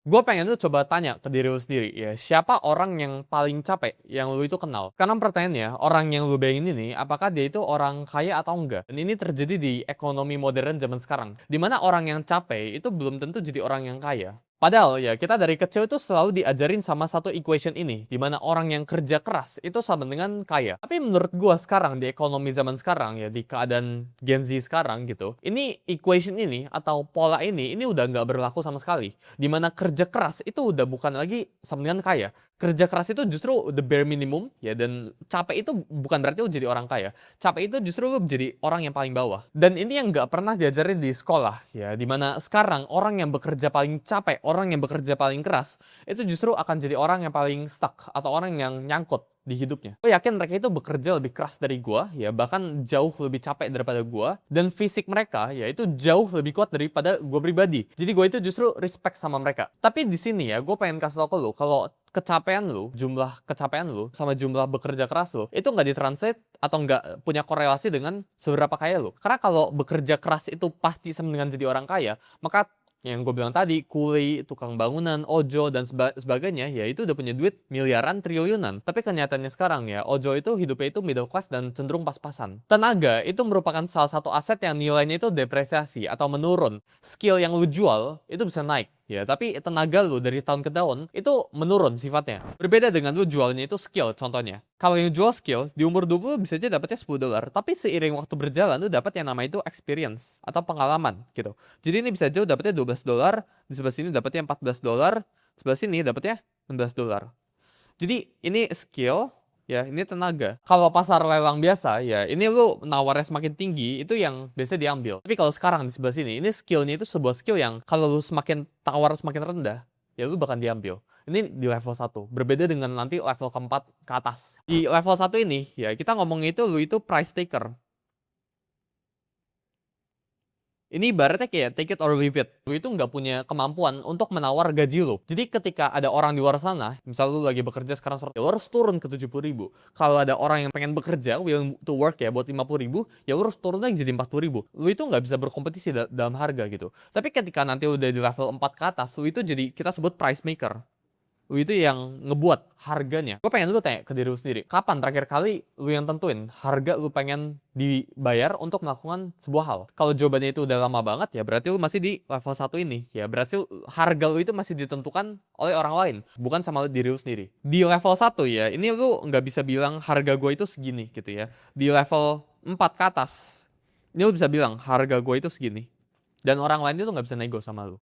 Gue pengen lu coba tanya ke diri lu sendiri ya, siapa orang yang paling capek yang lu itu kenal? Karena pertanyaannya, orang yang lu bayangin ini, apakah dia itu orang kaya atau enggak? Dan ini terjadi di ekonomi modern zaman sekarang, di mana orang yang capek itu belum tentu jadi orang yang kaya. Padahal ya, kita dari kecil itu selalu diajarin sama satu equation ini, di mana orang yang kerja keras itu sama dengan kaya. Tapi menurut gua sekarang, di ekonomi zaman sekarang ya, di keadaan Gen Z sekarang gitu, ini equation ini atau pola ini udah nggak berlaku sama sekali. Di mana kerja keras itu udah bukan lagi sama dengan kaya. Kerja keras itu justru the bare minimum ya, dan capek itu bukan berarti lu jadi orang kaya. Capek itu justru lu jadi orang yang paling bawah. Dan ini yang nggak pernah diajarin di sekolah ya, di mana sekarang orang yang bekerja paling capek, orang yang bekerja paling keras itu justru akan jadi orang yang paling stuck atau orang yang nyangkut di hidupnya. Gue yakin mereka itu bekerja lebih keras dari gua ya, bahkan jauh lebih capek daripada gua, dan fisik mereka ya itu jauh lebih kuat daripada gua pribadi. Jadi gue itu justru respect sama mereka. Tapi di sini ya, gue pengen kasih tau ke lu kalau kecapean lu, jumlah kecapean lu sama jumlah bekerja keras lu itu nggak ditranslate atau nggak punya korelasi dengan seberapa kaya lu. Karena kalau bekerja keras itu pasti sama dengan jadi orang kaya, maka yang gue bilang tadi, kuli, tukang bangunan, ojol, dan sebagainya, ya itu udah punya duit miliaran, triliunan. Tapi kenyataannya sekarang ya, ojol itu hidupnya itu middle class dan cenderung pas-pasan. Tenaga itu merupakan salah satu aset yang nilainya itu depresiasi atau menurun. Skill yang lu jual itu bisa naik. Ya, tapi tenaga lu dari tahun ke tahun itu menurun sifatnya. Berbeda dengan lu jualnya itu skill contohnya. Kalau yang jual skill di umur 20 bisa aja dapatnya $10, tapi seiring waktu berjalan lu dapat yang namanya itu experience atau pengalaman gitu. Jadi ini bisa aja dapatnya $12, di sebelah sini dapatnya $14, sebelah sini dapatnya $16. Jadi ini skill, ya ini tenaga. Kalau pasar lelang biasa, ya ini lu nawarnya semakin tinggi, itu yang biasa diambil. Tapi kalau sekarang di sebelah sini, ini skillnya itu sebuah skill yang kalau lu semakin tawar semakin rendah, ya lu bakal diambil. Ini di level 1. Berbeda dengan nanti level keempat ke atas. Di level 1 ini, ya kita ngomongin itu lu itu price taker. Ini ibaratnya kayak take it or leave it. Lu itu nggak punya kemampuan untuk menawar gaji lu. Jadi ketika ada orang di luar sana, misal lu lagi bekerja sekarang 100, ya lu harus turun ke 70.000. Kalau ada orang yang pengen bekerja, willing to work ya buat 50.000, ya lu harus turun lagi jadi 40.000. Lu itu nggak bisa berkompetisi dalam harga gitu. Tapi ketika nanti udah di level 4 ke atas, lu itu jadi kita sebut price maker. Lu itu yang ngebuat harganya. Gue pengen lu tanya ke diri lu sendiri, kapan terakhir kali lu yang tentuin harga lu pengen dibayar untuk melakukan sebuah hal? Kalau jawabannya itu udah lama banget, ya berarti lu masih di level 1 ini. Ya berarti harga lu itu masih ditentukan oleh orang lain, bukan sama diri lu sendiri. Di level 1 ya, ini lu nggak bisa bilang harga gue itu segini gitu ya. Di level 4 ke atas, ini lu bisa bilang harga gue itu segini. Dan orang lain itu nggak bisa nego sama lu.